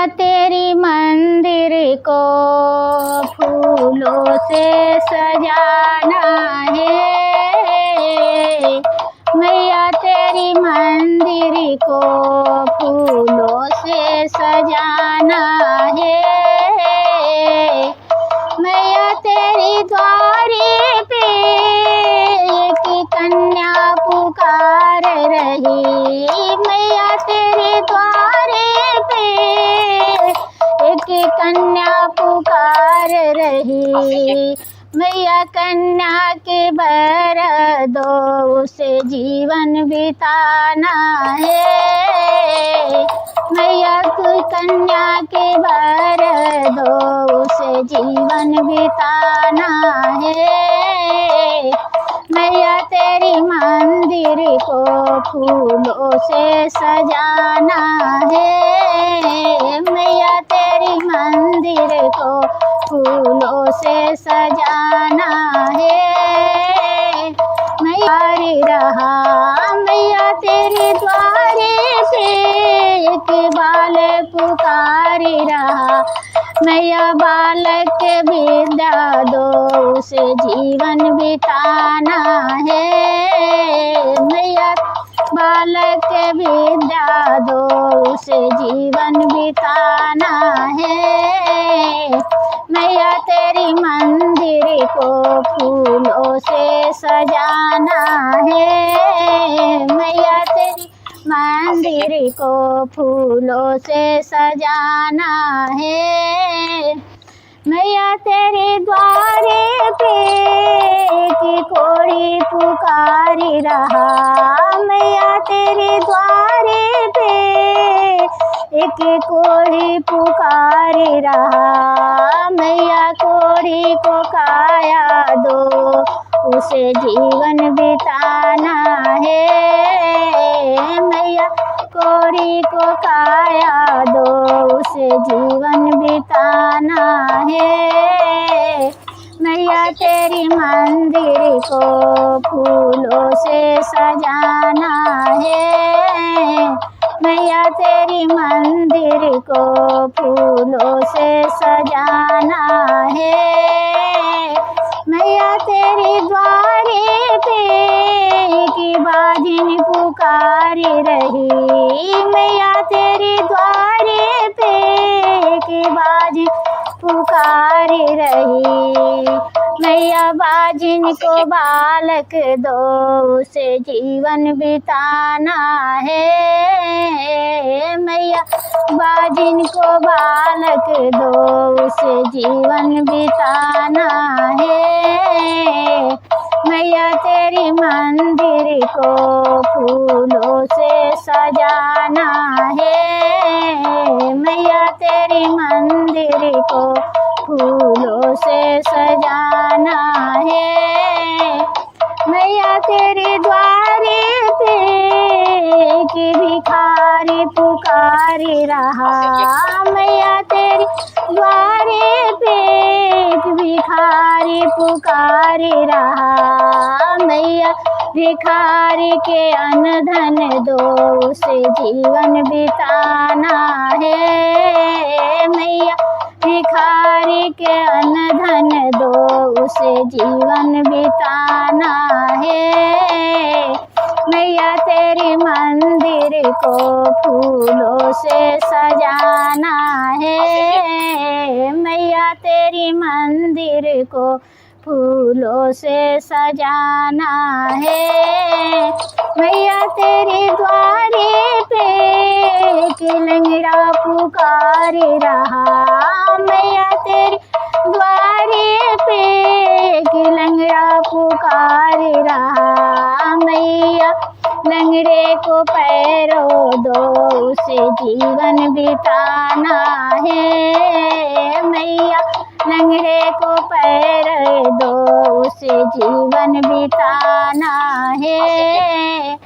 तेरी मंदिर को फूलों से सजाना है। मैया तेरी मंदिर को फूलों से सजाना है। मैया तेरी द्वारे पे एक कन्या पुकार रही। मैया तेरे द्वारे पे एक कन्या पुकार रही। मैया कन्या के बर दो उसे जीवन बिताना है। मैया तू कन्या के बर दो उसे जीवन बिताना है। मैया तेरी मंदिर को फूलों से सजाना है। मैया तेरी मंदिर को फूलों से सजाना है। मैया रहा मैया तेरे द्वारे पे एक बालक पुकार रहा। मैया बालक विद्या दो उसे जीवन बिताना है। मैया बालक विद्या दो उसे जीवन बिताना है। मैया तेरी मंदिर को फूलों से सजाना है। मैया तेरी मंदिर को फूलों से सजाना है। मैया तेरे द्वारे पे एक कोढ़ी पुकारी रहा। मैया तेरे द्वारे पे एक कोढ़ी पुकारी रहा। मैया कोढ़ी को काया दो उसे जीवन बिताना है। मैया कोढ़ी को काया दो उसे जीवन बिताना है। मैया तेरी मंदिर को फूलों से सजाना है। मैया तेरी मंदिर को फूलों से सजाना है। मैया तेरे द्वारे पे की बाजिन पुकारी रही। मैया तेरे द्वारे पे की बाजिन पुकारी रही। मैया बाजिन को बालक दो उसे जीवन बिताना है। मैया बाजिन को बालक दो उसे जीवन बिताना है। मैया तेरी मंदिर को फूलों से सजाना है। मैया तेरी मंदिर को फूलों से सजाना है। मैया तेरे द्वारे पे एक भिखारी पुकारी रहा। मैया तेरे द्वारे पे एक भिखारी पुकारी रहा। मैया भिखारी के अन्न धन दो उसे जीवन बिताना है। मैया भिखारी के अन्न धन दो उसे जीवन बिताना है। मैया तेरी मंदिर को फूलों से सजाना है। मैया तेरी मंदिर को फूलों से सजाना है। मैया तेरे द्वारे पे एक लंगड़ा पुकारी रहा। मैया तेरे द्वारे पे एक लंगड़ा पुकारी रहा। मैया लंगड़े को पैरों दो उसे जीवन बिताना है। मैया लंगड़े को पैर दो उसे जीवन बिताना है।